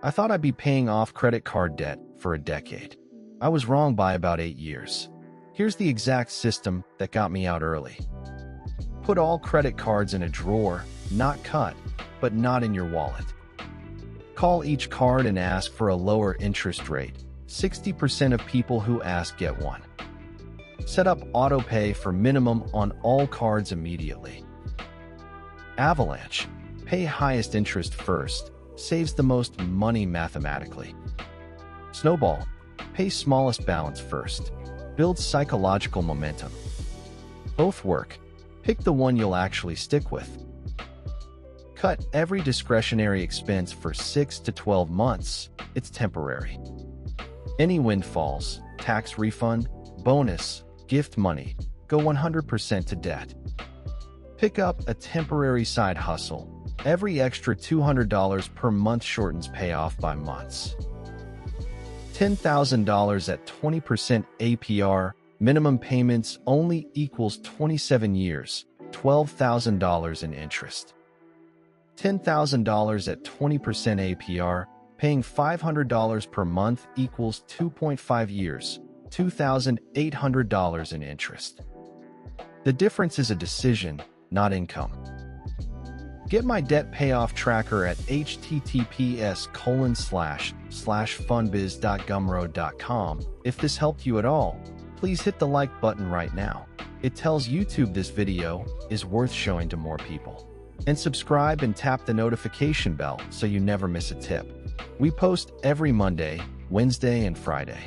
I thought I'd be paying off credit card debt for a decade. I was wrong by about 8 years. Here's the exact system that got me out early. Put all credit cards in a drawer, not cut, but not in your wallet. Call each card and ask for a lower interest rate. 60% of people who ask get one. Set up auto pay for minimum on all cards immediately. Avalanche. Pay highest interest first. Saves the most money mathematically. Snowball. Pay smallest balance first. Builds psychological momentum. Both work. Pick the one you'll actually stick with. Cut every discretionary expense for 6 to 12 months. It's temporary. Any windfalls, tax refund, bonus, gift money, go 100% to debt. Pick up a temporary side hustle. Every extra $200 per month shortens payoff by months. $10,000 at 20% APR, minimum payments only equals 27 years, $12,000 in interest. $10,000 at 20% APR, paying $500 per month equals 2.5 years, $2,800 in interest. The difference is a decision, not income. Get my debt payoff tracker at https://funbiz.gumroad.com. If this helped you at all, please hit the like button right now. It tells YouTube this video is worth showing to more people. And subscribe and tap the notification bell so you never miss a tip. We post every Monday, Wednesday, and Friday.